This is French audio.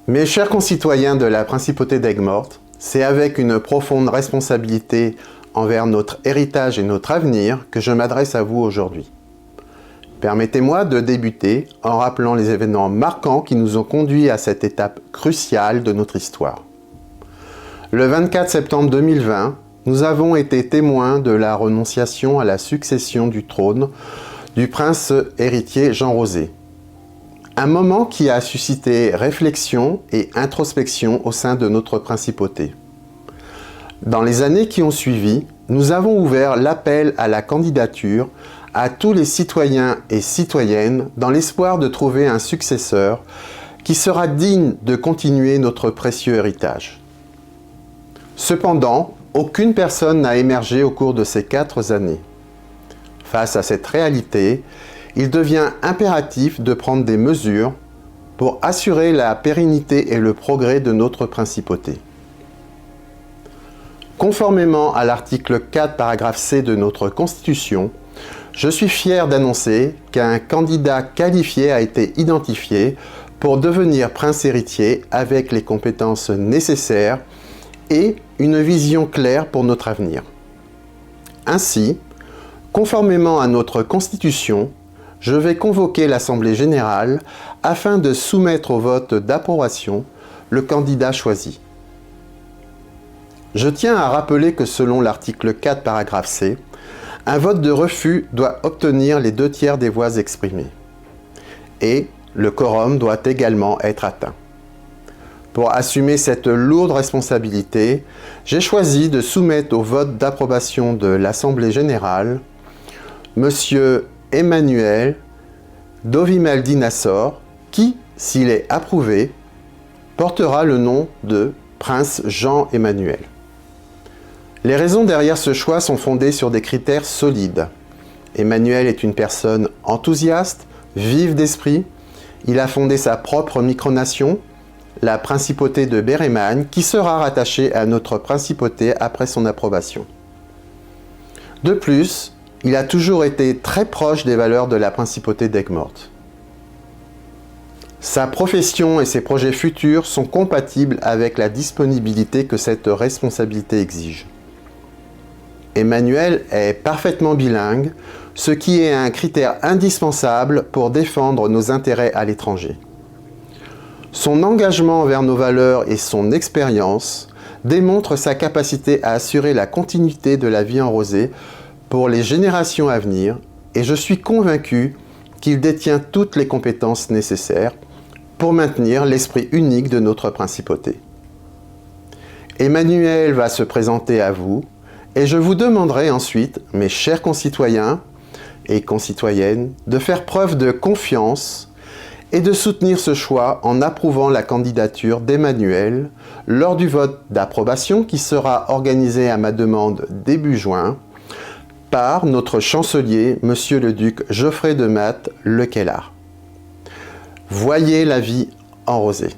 Mes chers concitoyens de la Principauté d'Aigues-Mortes, c'est avec une profonde responsabilité envers notre héritage et notre avenir que je m'adresse à vous aujourd'hui. Permettez-moi de débuter en rappelant les événements marquants qui nous ont conduits à cette étape cruciale de notre histoire. Le 24 septembre 2020, nous avons été témoins de la renonciation à la succession du trône du prince héritier Jean Rosé. Un moment qui a suscité réflexion et introspection au sein de notre principauté. Dans les années qui ont suivi, nous avons ouvert l'appel à la candidature à tous les citoyens et citoyennes dans l'espoir de trouver un successeur qui sera digne de continuer notre précieux héritage. Cependant, aucune personne n'a émergé au cours de ces 4 années. Face à cette réalité, il devient impératif de prendre des mesures pour assurer la pérennité et le progrès de notre principauté. Conformément à l'article 4, paragraphe C de notre Constitution, je suis fier d'annoncer qu'un candidat qualifié a été identifié pour devenir prince héritier avec les compétences nécessaires et une vision claire pour notre avenir. Ainsi, conformément à notre Constitution, je vais convoquer l'Assemblée générale afin de soumettre au vote d'approbation le candidat choisi. Je tiens à rappeler que selon l'article 4, paragraphe C, un vote de refus doit obtenir les 2/3 des voix exprimées. Et le quorum doit également être atteint. Pour assumer cette lourde responsabilité, j'ai choisi de soumettre au vote d'approbation de l'Assemblée générale Monsieur Emmanuel Dovimaldi Nassor, qui, s'il est approuvé, portera le nom de Prince Jean-Emmanuel. Les raisons derrière ce choix sont fondées sur des critères solides. Emmanuel est une personne enthousiaste, vive d'esprit. Il a fondé sa propre micronation, la principauté de Bérémagne, qui sera rattachée à notre principauté après son approbation. De plus, il a toujours été très proche des valeurs de la Principauté d'Aigues-Mortes. Sa profession et ses projets futurs sont compatibles avec la disponibilité que cette responsabilité exige. Emmanuel est parfaitement bilingue, ce qui est un critère indispensable pour défendre nos intérêts à l'étranger. Son engagement envers nos valeurs et son expérience démontrent sa capacité à assurer la continuité de la vie en rosée pour les générations à venir, et je suis convaincu qu'il détient toutes les compétences nécessaires pour maintenir l'esprit unique de notre principauté. Emmanuel va se présenter à vous, et je vous demanderai ensuite, mes chers concitoyens et concitoyennes, de faire preuve de confiance et de soutenir ce choix en approuvant la candidature d'Emmanuel lors du vote d'approbation qui sera organisé à ma demande début juin par notre chancelier, Monsieur le Duc Geoffrey de Matte Lequelart. Voyez la vie en rosée.